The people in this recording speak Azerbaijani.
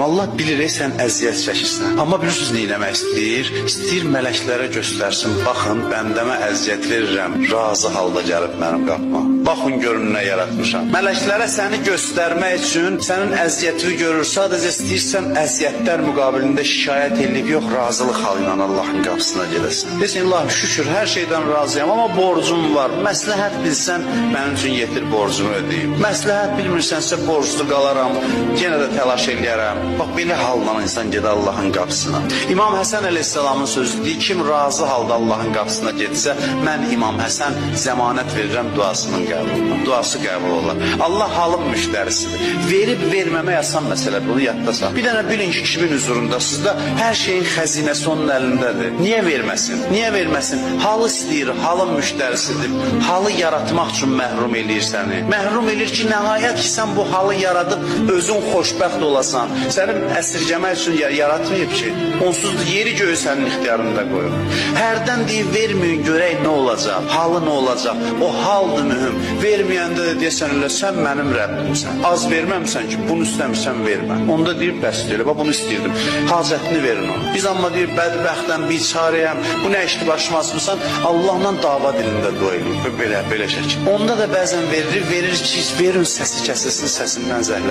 Allah bilir sən əziyyət çəkirsən. Amma bilirsiniz nə eləmək istəyir? İstəyir mələklərə göstərsin. Baxın, bəndəmə əziyyət verirəm. Razı halda gəlib mənim qapıma. Baxın görün nə yaratmışam. Mələklərə səni göstərmək üçün sənin əziyyətini görür. Sadəcə istəyirsən əziyyətlər müqabilində şikayət edib yox, razılıq halı ilə Allahın qapısına gedəsən. Desin, Allah şükür, hər şeydən razıyam, amma borcum var. Məsləhət bilsən, mənim üçün yetir borcumu ödəyim. Məsləhət bilmirsənsə borclu qalaram, yenə də təlaş eləyərəm. Bax, belə haldan insan gedir Allahın qapısına. İmam Həsən əleyhissalamın sözü deyir, kim razı halda Allahın qapısına getsə, mən İmam Həsən zəmanət verirəm duasının qəbuluna. Duası qəbul olar. Allah halın müştərisidir. Verib verməmək asan məsələ, bunu yadda sal. Bir dənə bilin ki, kimin huzurundasınız da hər şeyin xəzinəsi onun əlindədir. Niyə verməsin? Niyə verməsin? Halı istəyir, halın müştərisidir. Halı yaratmaq üçün məhrum eləyir səni. Məhrum eləyir ki, nəhayət ki, sən bu halı yaradıb özün xoşbəxt olasan. Sənin əsirgəmək üçün yaratmayıb ki, onsuz yeri göğü sənin ixtiyarında qoyur. Hərdən deyib, verməyin, görək nə olacaq, halı nə olacaq, o haldır mühüm. Verməyəndə də deyəsən elə, sən mənim Rəbbimsən. Az verməmsən ki, bunu istəmirsən, vermə. Onda deyir, bəs deyil, bunu istəyirdim, hacətini verin ona. Biz amma deyir, bədbəxtəm, biçarəyəm, bu nə işdir başıma asmısan, Allahla dava dilində dua edir, belə şəkil. Onda da bəzən verir ki, verin səsi kəsilsin, səsindən zəhlə.